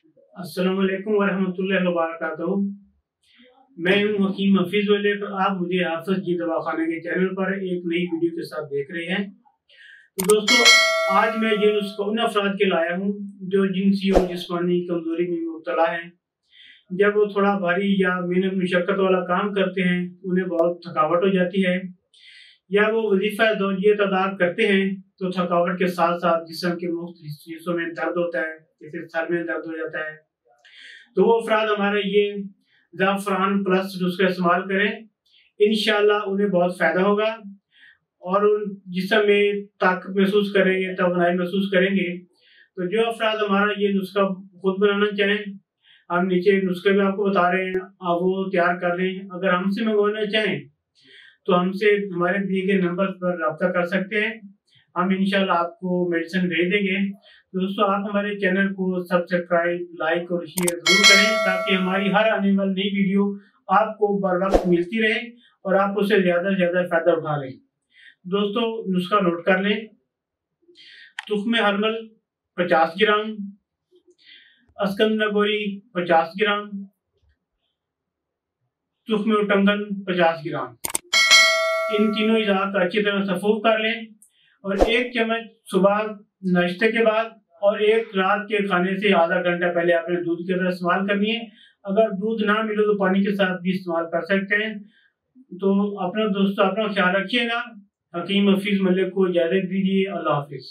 अस्सलाम वालेकुम वरहमतुल्लाहि वबरकातुहू। मैं हूं हकीम हफीज वली। आप मुझे हाफिज जी दवाखाने के चैनल पर एक नई वीडियो के साथ देख रहे हैं। तो दोस्तों, आज मैं जिन उन अफराद के लाया हूं जो जिनसी और जिस्मानी कमजोरी में मुब्तला हैं। जब वो थोड़ा भारी या मेहनत मुशक्कत वाला काम करते हैं, उन्हें बहुत थकावट हो जाती है, या वो वजीफा ज़ौजियत अदा करते हैं तो थकावट के साथ साथ जिस्म के मुख्तलिफ हिस्सों में दर्द होता है, जैसे सर में दर्द हो जाता है। तो वो अफराद हमारे ये ज़ाफ़रान प्लस नुस्खा इस्तेमाल करें, इंशाल्लाह उन्हें बहुत फ़ायदा होगा और उन जिस्म में ताकत महसूस करेंगे, तवानाई महसूस करेंगे। तो जो अफराद हमारा ये नुस्खा खुद बनाना चाहें, हम नीचे नुस्खे भी आपको बता रहे हैं, आप वो तैयार कर लें। अगर हमसे मंगवाना चाहें तो हमसे हमारे दिए गए नंबर पर रब्ता कर सकते हैं, हम इंशाल्लाह आपको मेडिसिन भेज देंगे। तो दोस्तों, आप हमारे चैनल को सब्सक्राइब, लाइक और शेयर जरूर करें ताकि हमारी हर आने वाली नई वीडियो आपको बर वक्त मिलती रहे और आप उससे ज्यादा से ज्यादा फायदा उठा लें। दोस्तों, नुस्खा नोट कर लें। तुख्म हरमल 50 ग्राम, अस्कंदर गोरी 50 ग्राम, तुख्म उटंगन 50 ग्राम। इन तीनों इजात अच्छी तरह सफूफ कर लें और 1 चम्मच सुबह नाश्ते के बाद और 1 रात के खाने से आधा घंटा पहले आपने दूध के तरह इस्तेमाल करनी है। अगर दूध ना मिले तो पानी के साथ भी इस्तेमाल कर सकते हैं। तो अपना दोस्तों, अपना ख्याल रखिएगा। हकीम हफीज मलिक को इजाजत दीजिए। अल्लाह हाफिज।